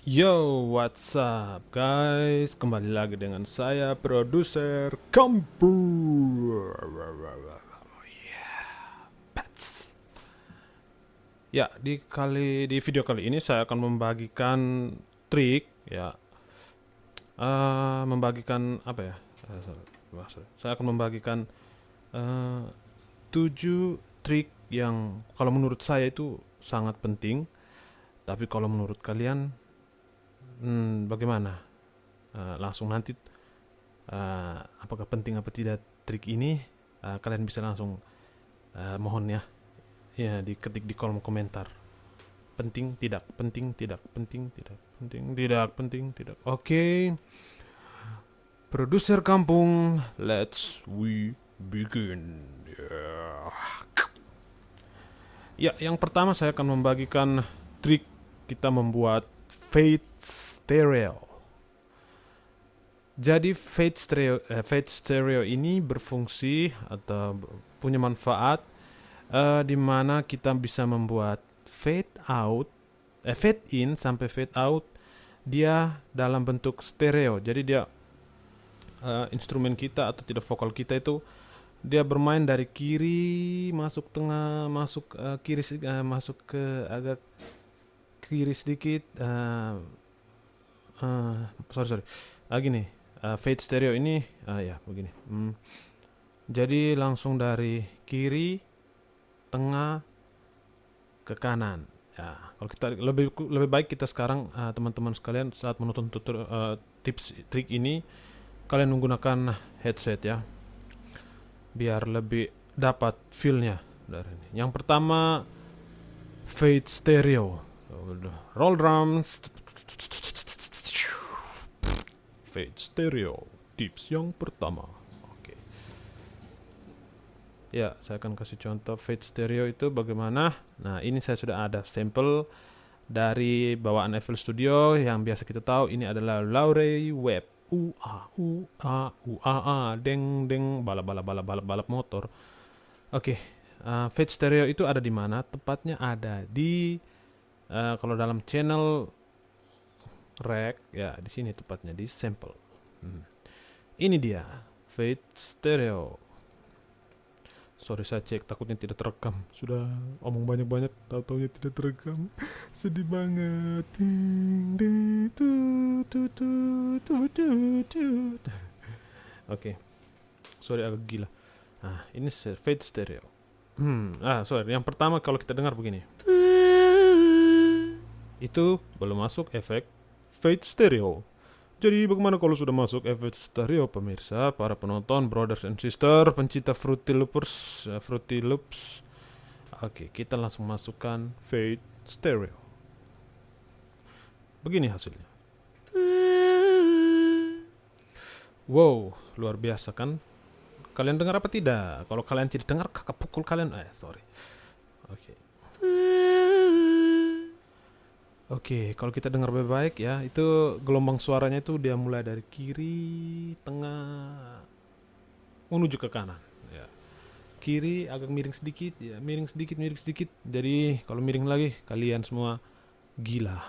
Yo, what's up guys? Kembali lagi dengan saya, produser Kampur. Pets. Ya, di video kali ini saya akan membagikan trik ya. Membagikan apa ya? Saya akan membagikan eh, 7 trik yang kalau menurut saya itu sangat penting. Tapi kalau menurut kalian, bagaimana? Langsung nanti apakah penting apa tidak trik ini, kalian bisa langsung mohon ya diketik di kolom komentar. Penting tidak, penting tidak, penting tidak, penting tidak, penting tidak. Oke, produser kampung, let's we begin. Ya, yang pertama saya akan membagikan trik kita membuat fade stereo. Jadi fade stereo ini berfungsi atau punya manfaat di mana kita bisa membuat fade in sampai fade out dia dalam bentuk stereo. Jadi dia instrumen kita atau tidak vokal kita itu dia bermain dari kiri masuk tengah masuk kiri masuk ke agak kiri sedikit. Sorry gini. Fade stereo ini ya begini. Jadi langsung dari kiri tengah ke kanan. Ya, kalau kita lebih baik kita sekarang teman-teman sekalian saat menonton tips trik ini kalian menggunakan headset ya. Biar lebih dapat feel-nya dari ini. Yang pertama fade stereo. Roll drums. Fade stereo. Tips yang pertama. Oke. Ya, saya akan kasih contoh fade stereo itu bagaimana. Nah, ini saya sudah ada sampel dari bawaan FL Studio yang biasa kita tahu ini adalah Laurey Web. Deng deng balap balap balap balap balap motor. Oke, fade stereo itu ada di mana? Tepatnya ada di kalau dalam channel rec ya di sini tepatnya di sample. Ini dia fade stereo. Sorry saya cek takutnya tidak terekam. Sudah omong banyak-banyak tahu-taunya tidak terekam. Sedih banget. Oke. Sorry agak gila. Nah, ini fade stereo. Sorry. Yang pertama kalau kita dengar begini. Itu belum masuk efek fade stereo. Jadi bagaimana kalau sudah masuk efek stereo pemirsa, para penonton, brothers and sister, pencinta Fruity Loops. Oke, kita langsung masukkan fade stereo. Begini hasilnya. Wow, luar biasa kan? Kalian dengar apa tidak? Kalau kalian tidak dengar, kakak pukul kalian. Sorry. Oke. Oke, kalau kita dengar baik-baik ya, itu gelombang suaranya itu dia mulai dari kiri, tengah, menuju ke kanan. Ya. Kiri agak miring sedikit, ya miring sedikit, miring sedikit. Jadi kalau miring lagi, kalian semua gila.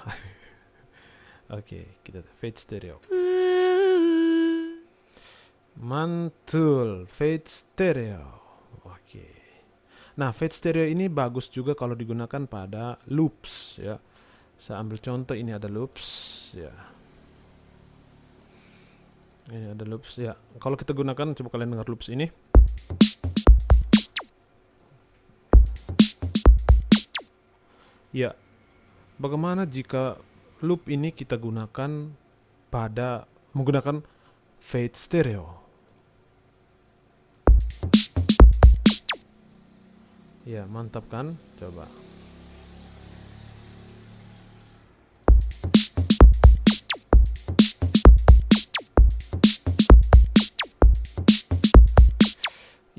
Oke, kita fade stereo. Mantul, fade stereo. Oke. Nah, fade stereo ini bagus juga kalau digunakan pada loops ya. Saya ambil contoh, ini ada loops ya. Ini ada loops ya. Kalau kita gunakan, coba kalian dengar loops ini. Ya. Bagaimana jika loop ini kita gunakan pada menggunakan fade stereo? Ya, mantap kan? Coba.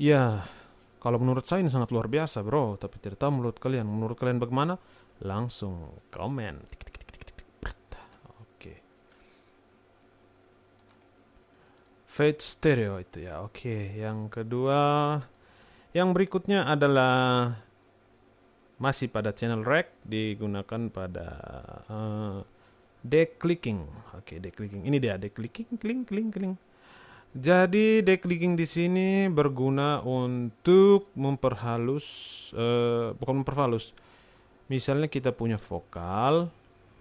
Ya, kalau menurut saya ini sangat luar biasa bro, tapi tidak tahu menurut kalian. Menurut kalian bagaimana? Langsung komen. Oke. Fade stereo itu ya. Oke, yang kedua, yang berikutnya adalah masih pada channel rec, digunakan pada Declicking. Oke, declicking. Ini dia declicking, kling, kling, kling. Jadi declicking di sini berguna untuk memperhalus, bukan memperhalus. Misalnya kita punya vokal,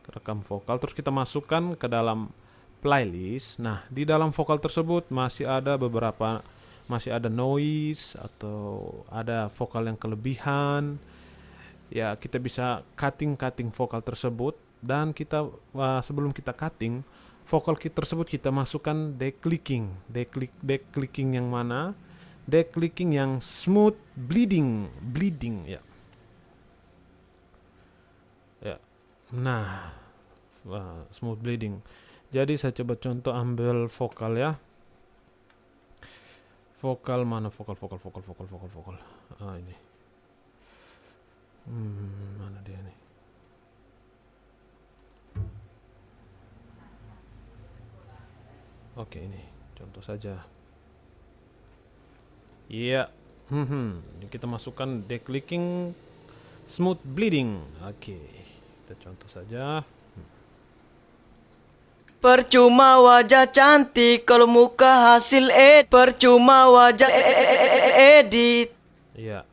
rekam vokal, terus kita masukkan ke dalam playlist. Nah, di dalam vokal tersebut masih ada noise atau ada vokal yang kelebihan. Ya, kita bisa cutting vokal tersebut, dan kita sebelum kita cutting vokal kita tersebut, kita masukkan declicking. Declicking yang mana? Declicking yang smooth bleeding ya. Nah, smooth bleeding. Jadi saya coba contoh ambil vokal ya. Vokal mana? Vokal. Ini. Mana dia nih? Oke, ini contoh saja. Iya. Kita masukkan declicking smooth bleeding. Oke. Kita contoh saja. Percuma wajah cantik kalau muka hasil percuma wajah edit. Iya.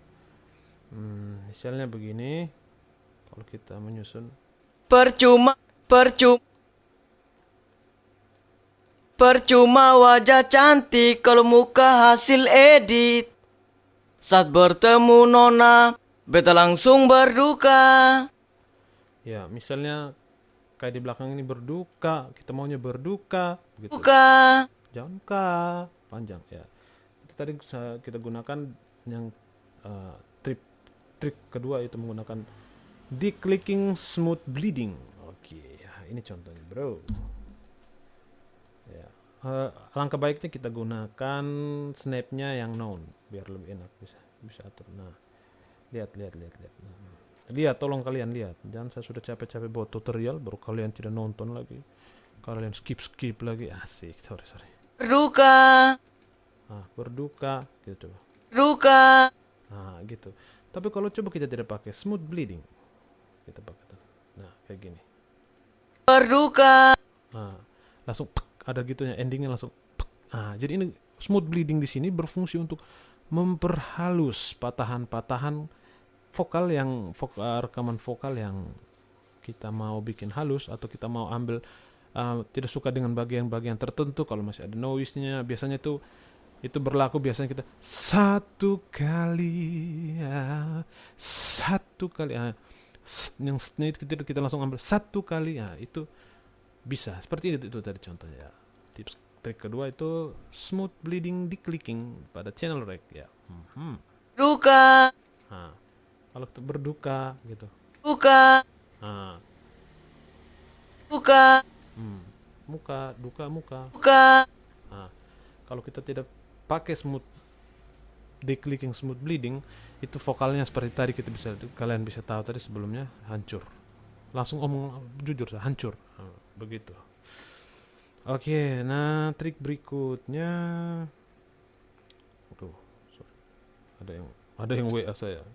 Misalnya begini. Kalau kita menyusun percuma wajah cantik kalau muka hasil edit. Saat bertemu nona, beta langsung berduka. Ya, misalnya kayak di belakang ini berduka, kita maunya berduka, begitu. Jangan panjang ya. Tadi kita gunakan yang trik kedua, itu menggunakan declicking smooth bleeding. Oke, ya, ini contohnya, bro. Ya, langkah baiknya kita gunakan snap-nya yang known biar lebih enak, bisa atur. Nah, lihat. Lihat, tolong kalian lihat. Jangan saya sudah capek-capek buat tutorial, baru kalian tidak nonton lagi. Kalian skip lagi. Asik, sorry. Berduka, gitu. Nah, gitu. Tapi kalau coba kita tidak pakai smooth bleeding, kita pakai, nah kayak gini. Berduka. Nah, langsung ada gitunya, endingnya langsung. Nah, jadi ini smooth bleeding di sini berfungsi untuk memperhalus patahan-patahan vokal rekaman vokal yang kita mau bikin halus, atau kita mau ambil tidak suka dengan bagian-bagian tertentu. Kalau masih ada noise-nya, biasanya itu berlaku, biasanya kita satu kali yang setnya itu kita langsung ambil satu kali. Itu bisa seperti itu tadi contohnya ya. Trik kedua itu smooth bleeding declicking pada channel rec ya. Duka. Kalau kita berduka gitu. Duka. Muka. Kalau kita tidak pakai declicking smooth bleeding, itu vokalnya seperti tadi kalian bisa tahu tadi sebelumnya, hancur. Langsung omong jujur, hancur. Begitu. Oke, nah trik berikutnya. Sorry. Ada yang WA saya.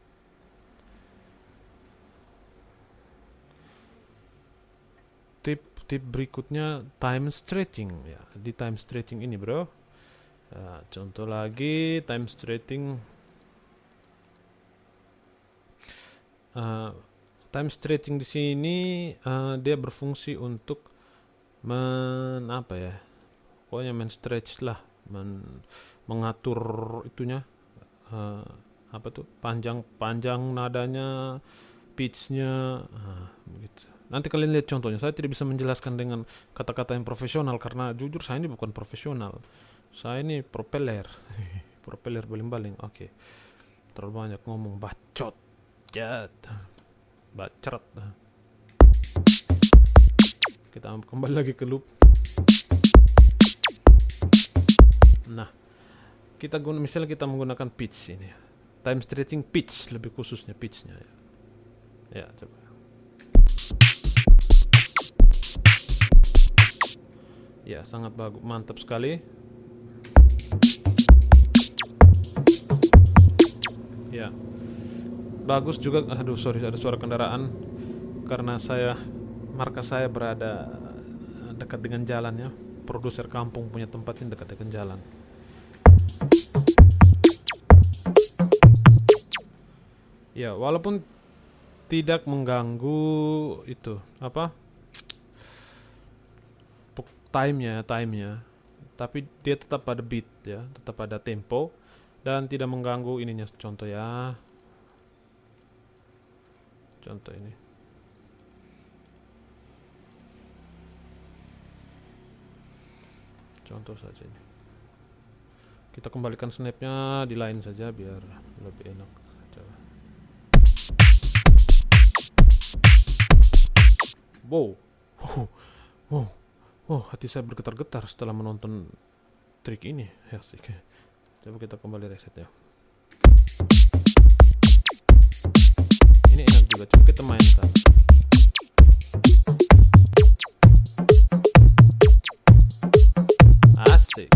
Tip berikutnya time stretching ya. Di time stretching ini, bro. Contoh lagi time stretching. Time stretching di sini dia berfungsi untuk pokoknya stretch lah, mengatur itunya, panjang nadanya, pitchnya, begitu. Nanti kalian lihat contohnya. Saya tidak bisa menjelaskan dengan kata-kata yang profesional karena jujur saya ini bukan profesional. Saya ini propeller baling-baling. Oke. Terlalu banyak ngomong, bacot. Kita kembali lagi ke loop. Nah, misalnya kita menggunakan pitch ini. Time stretching pitch, lebih khususnya pitchnya ya. Ya, coba. Ya, sangat bagus, mantap sekali. Ya, bagus juga. Aduh, sorry, ada suara kendaraan karena saya markas saya berada dekat dengan jalannya. Produser kampung punya tempat ini dekat dengan jalan. Ya, walaupun tidak mengganggu itu apa timenya, tapi dia tetap pada beat ya, tetap pada tempo dan tidak mengganggu ininya. Contoh ya, contoh ini. Contoh saja ini. Kita kembalikan snapnya di line saja biar lebih enak. Coba. Wow, wow, wow, hati saya bergetar-getar setelah menonton trik ini. Asik. Coba kita kembali reset ya. Ini enak juga, coba kita mainkan. Asik.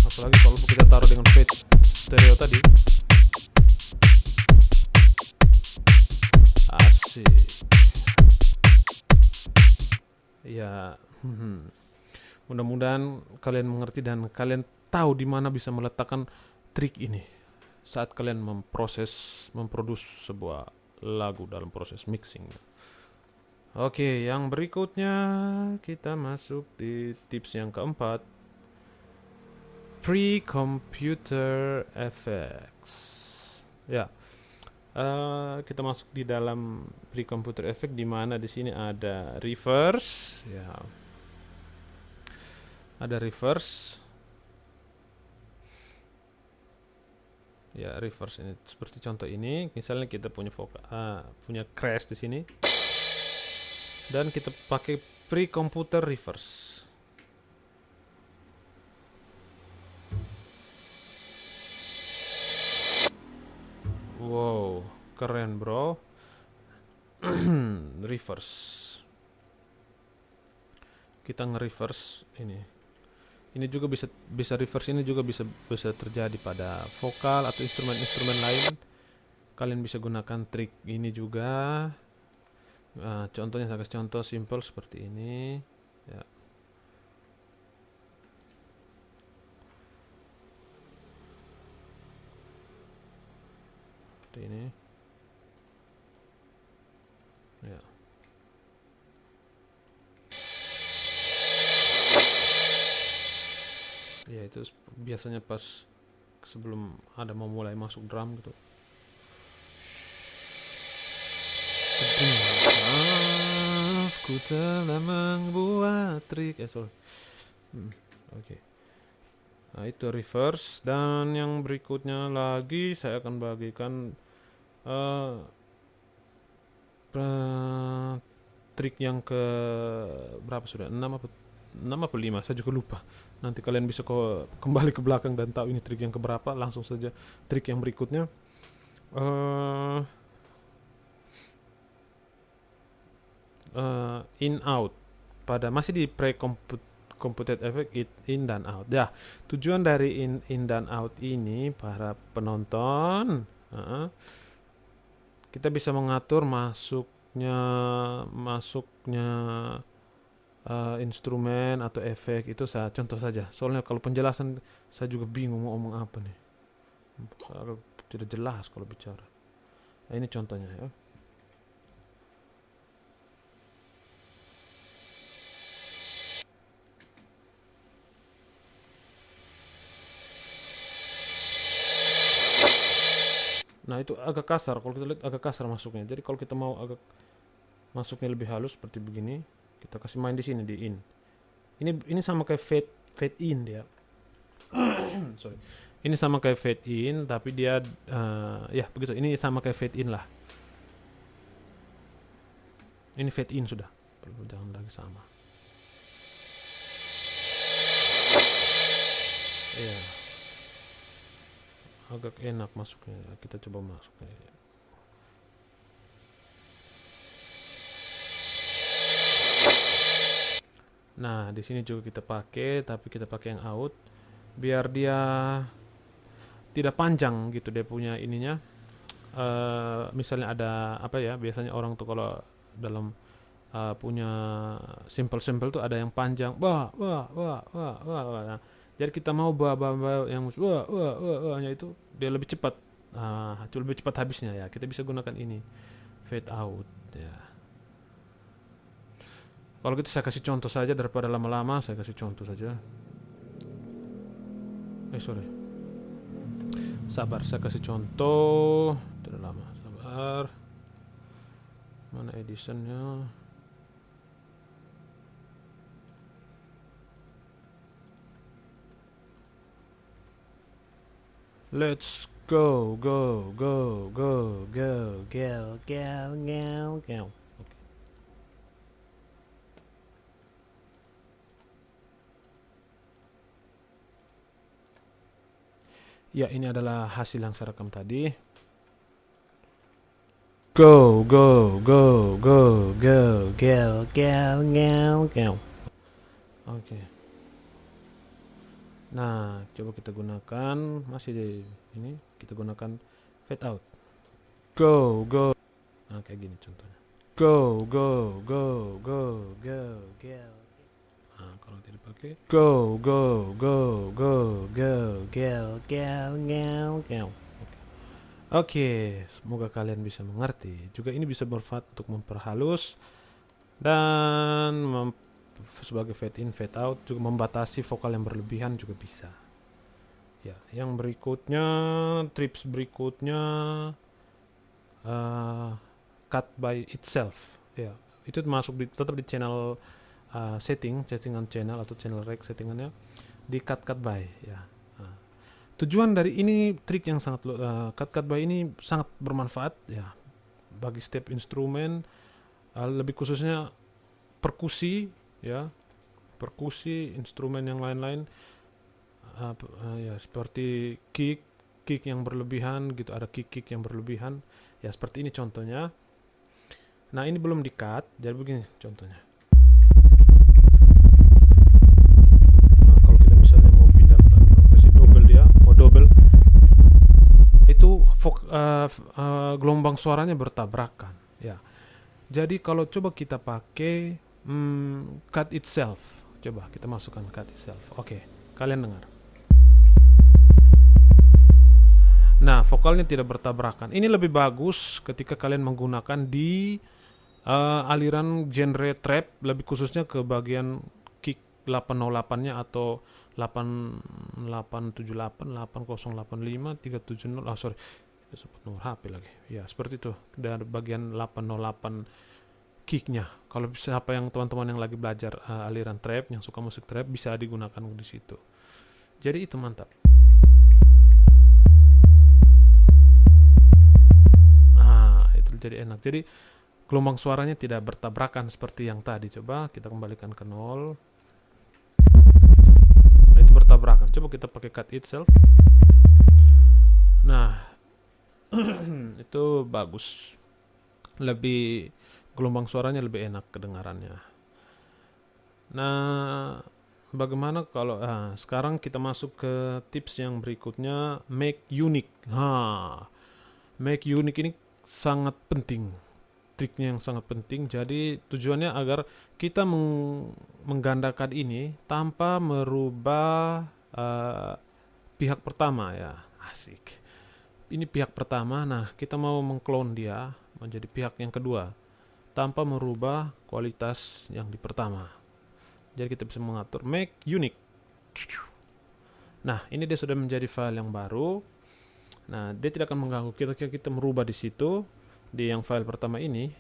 Apalagi kalau kita taruh dengan fade stereo tadi. Asik. Ya, mudah-mudahan kalian mengerti dan kalian tahu di mana bisa meletakkan trik ini saat kalian memproduksi sebuah lagu dalam proses mixing. Oke, yang berikutnya kita masuk di tips yang keempat, pre-computer effects. Ya, kita masuk di dalam pre-computer effect di mana di sini ada reverse, ya, ada reverse. Ya, reverse ini seperti contoh ini. Misalnya kita punya punya crash di sini. Dan kita pakai pre-computer reverse. Wow, keren bro. Reverse. Kita nge-reverse ini. Ini juga bisa reverse, ini juga bisa terjadi pada vokal atau instrumen-instrumen lain. Kalian bisa gunakan trik ini juga. Contohnya saya kasih contoh simple seperti ini ya. Seperti ini ya. Ya, itu biasanya pas sebelum ada mau mulai masuk drum gitu. Ku telah membuat trik. Sorry. Oke. Nah, itu reverse. Dan yang berikutnya lagi saya akan bagikan trik yang ke berapa sudah? 6 apa 5? Saya juga lupa. Nanti kalian bisa kembali ke belakang dan tahu ini trik yang keberapa. Langsung saja trik yang berikutnya. In out pada masih di pre-computed effect in dan out. Ya, tujuan dari in dan out ini para penonton, kita bisa mengatur masuknya instrumen atau efek itu saya contoh saja. Soalnya kalau penjelasan saya juga bingung mau ngomong apa nih. Tidak jelas kalau bicara. Nah, ini contohnya ya. Nah, itu agak kasar, kalau kita lihat agak kasar masuknya. Jadi kalau kita mau agak masuknya lebih halus seperti begini, kita kasih main di sini di in. Ini sama kayak fade in dia. Sorry. Ini sama kayak fade in tapi dia ya begitu. Ini sama kayak fade in lah. Ini fade in sudah. Jangan lagi sama. Iya. Agak enak masuknya. Kita coba masuknya. Nah, di sini juga kita pakai, tapi kita pakai yang out biar dia tidak panjang gitu dia punya ininya, misalnya ada apa ya, biasanya orang tuh kalau dalam punya simple tuh ada yang panjang wah wah wah wah wah, wah. Nah, jadi kita mau wah yang wah wah wah wahnya itu dia lebih cepat, itu lebih cepat habisnya ya, kita bisa gunakan ini fade out ya. Kalau gitu saya kasih contoh saja daripada lama-lama, saya kasih contoh saja. Sorry, sabar, saya kasih contoh. Tidak lama, sabar. Mana editionnya? Let's go. Ya, ini adalah hasil yang saya rekam tadi. Go. Oke. Nah, coba kita gunakan masih di ini, kita gunakan fade out. Go. Nah, kayak gini contohnya. Go. Nah, kalau tidak pakai go. Oke, semoga kalian bisa mengerti. Juga ini bisa bermanfaat untuk memperhalus dan sebagai fade in, fade out, juga membatasi vokal yang berlebihan juga bisa. Ya, yang berikutnya, tips berikutnya cut by itself. Ya, itu masuk tetap di channel settingan channel atau channel rec settingannya di cut by ya. Tujuan dari ini trik yang sangat cut by ini sangat bermanfaat ya bagi setiap instrumen, lebih khususnya perkusi ya, perkusi, instrumen yang lain-lain ya, seperti kick yang berlebihan gitu, ada kick yang berlebihan ya, seperti ini contohnya. Nah, ini belum di-cut, jadi begini contohnya. Nah, kalau kita misalnya mau pindah kasih double, dia mau double, itu gelombang suaranya bertabrakan ya. Jadi kalau coba kita pakai cut itself, coba kita masukkan cut itself. Oke, kalian dengar. Nah, vokalnya tidak bertabrakan. Ini lebih bagus ketika kalian menggunakan di aliran genre trap, lebih khususnya ke bagian kick 808-nya atau 8878, 8085, 370. Sorry, sempat nomor HP lagi. Ya, seperti itu. Dan bagian 808 kicknya. Kalau siapa yang teman-teman yang lagi belajar aliran trap, yang suka musik trap, bisa digunakan di situ. Jadi itu mantap. Itu jadi enak. Jadi gelombang suaranya tidak bertabrakan seperti yang tadi. Coba kita kembalikan ke 0. Itu bertabrakan. Coba kita pakai cut itself. Nah, itu bagus. Lebih gelombang suaranya lebih enak kedengarannya. Nah, bagaimana kalau sekarang kita masuk ke tips yang berikutnya, make unique. Make unique ini sangat penting, triknya yang sangat penting. Jadi tujuannya agar kita menggandakan ini tanpa merubah pihak pertama ya. Asik. Ini pihak pertama, nah kita mau mengklon dia menjadi pihak yang kedua tanpa merubah kualitas yang di pertama. Jadi kita bisa mengatur make unique. Nah, ini dia sudah menjadi file yang baru. Nah, dia tidak akan mengganggu kita merubah di situ, di yang file pertama ini,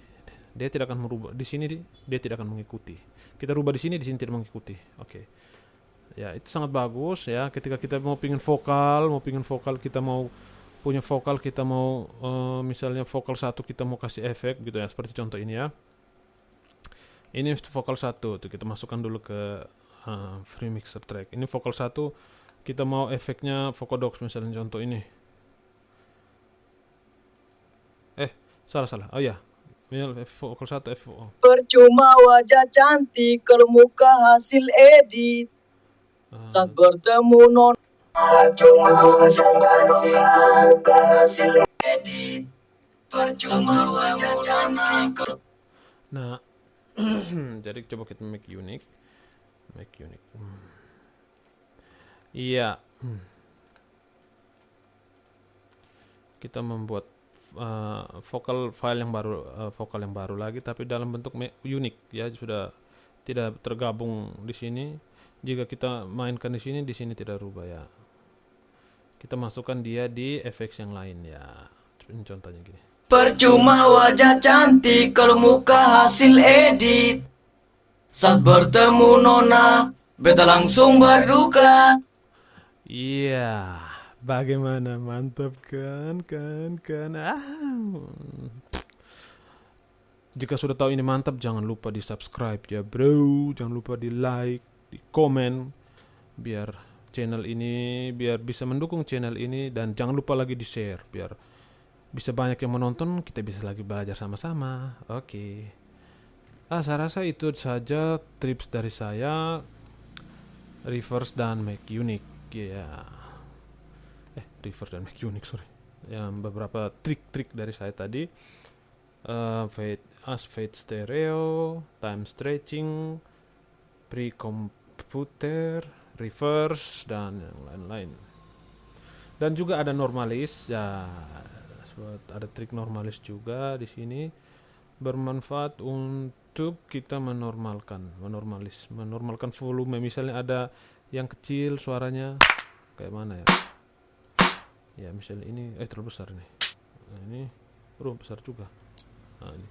dia tidak akan merubah. Di sini dia tidak akan mengikuti. Kita rubah di sini tidak mengikuti. Oke. Ya, itu sangat bagus ya. Ketika kita mau pingin vokal, kita mau punya vokal, kita mau misalnya vokal 1 kita mau kasih efek gitu ya, seperti contoh ini ya. Ini vokal 1 tuh kita masukkan dulu ke free mixer track. Ini vokal 1 kita mau efeknya Vocodox misalnya contoh ini. Salah. Oh ya. Vokal 1 FO. Percuma wajah cantik kalau muka hasil edit. Saat bertemu non. Percuma wajah cantik kalau muka hasil edit. Percuma wajah cantik. Nah, jadi coba kita make unique. Iya, kita membuat vokal yang baru lagi, tapi dalam bentuk unik ya, sudah tidak tergabung di sini. Jika kita mainkan di sini tidak rubah ya. Kita masukkan dia di efek yang lain ya. Ini contohnya gini. Percuma wajah cantik kalau muka hasil edit. Saat bertemu nona, beta langsung berduka. Iya, bagaimana? Mantap kan? Jika sudah tahu ini mantap, jangan lupa di subscribe ya bro. Jangan lupa di like, di komen, biar channel ini, biar bisa mendukung channel ini. Dan jangan lupa lagi di share, biar bisa banyak yang menonton, kita bisa lagi belajar sama-sama. Oke. Saya rasa itu saja tips dari saya, reverse dan make unique ya. Reverse dan make unique, sorry. Yang beberapa trik-trik dari saya tadi. Fade stereo, time stretching, pre-computer, reverse, dan yang lain-lain. Dan juga ada normalis ya, ada trik normalis juga di sini, bermanfaat untuk kita menormalkan volume. Misalnya ada yang kecil suaranya kayak mana ya? Ya misalnya ini terlalu besar nih. Nah, ini besar juga. Nah, ini.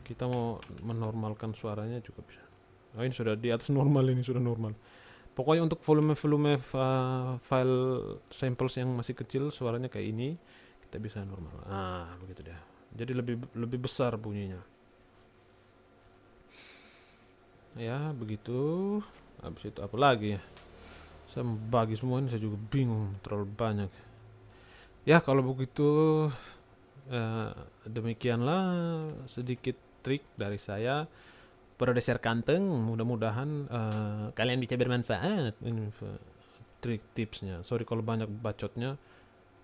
Kita mau menormalkan suaranya juga bisa. Nah, ini sudah di atas normal, ini sudah normal. Pokoknya untuk volume file samples yang masih kecil, suaranya kayak ini, kita bisa normal. Begitu dia. Jadi lebih besar bunyinya. Ya, begitu. Habis itu apa lagi ya? Saya bagi semua ini, saya juga bingung, terlalu banyak. Ya, kalau begitu demikianlah sedikit trik dari saya. Produser Kanteng, mudah-mudahan kalian bisa bermanfaat ini trik tipsnya. Sorry kalau banyak bacotnya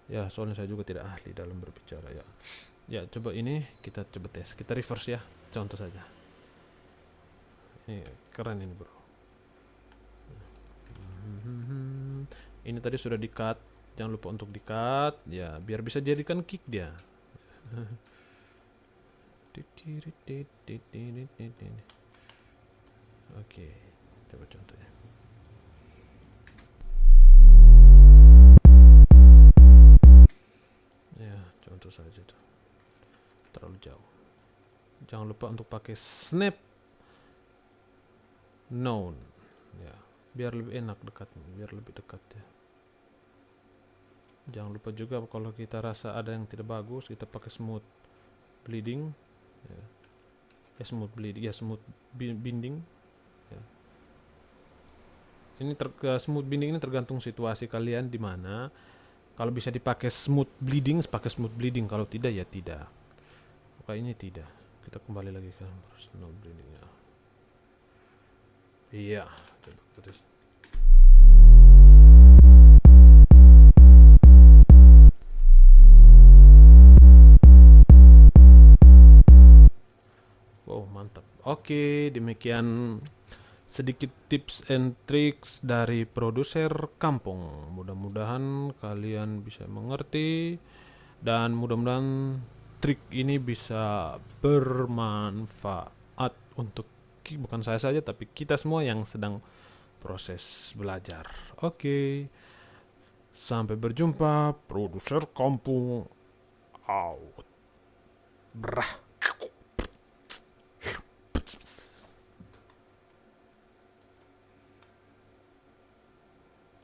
ya, soalnya saya juga tidak ahli dalam berbicara ya. Ya, coba ini kita coba tes, kita reverse ya, contoh saja. Ini keren ini bro. Ini tadi sudah di cut, jangan lupa untuk di cut ya, biar bisa jadikan kick dia. Oke, coba contohnya. Ya, contoh saja tuh. Terlalu jauh. Jangan lupa untuk pakai snap noun. Ya, biar lebih enak biar lebih dekat ya. Jangan lupa juga kalau kita rasa ada yang tidak bagus, kita pakai smooth bleeding. Smooth binding. Ya. Ini smooth binding ini tergantung situasi kalian di mana. Kalau bisa dipakai smooth bleeding, pakai smooth bleeding. Kalau tidak ya tidak. Kayaknya tidak. Kita kembali lagi ke smooth bleeding ya. Iya, coba terus. Wow, mantap. Oke, demikian sedikit tips and tricks dari produser kampung. Mudah-mudahan kalian bisa mengerti dan mudah-mudahan trik ini bisa bermanfaat untuk bukan saya saja tapi kita semua yang sedang proses belajar. Oke. Sampai berjumpa, produser kampung out. Brah.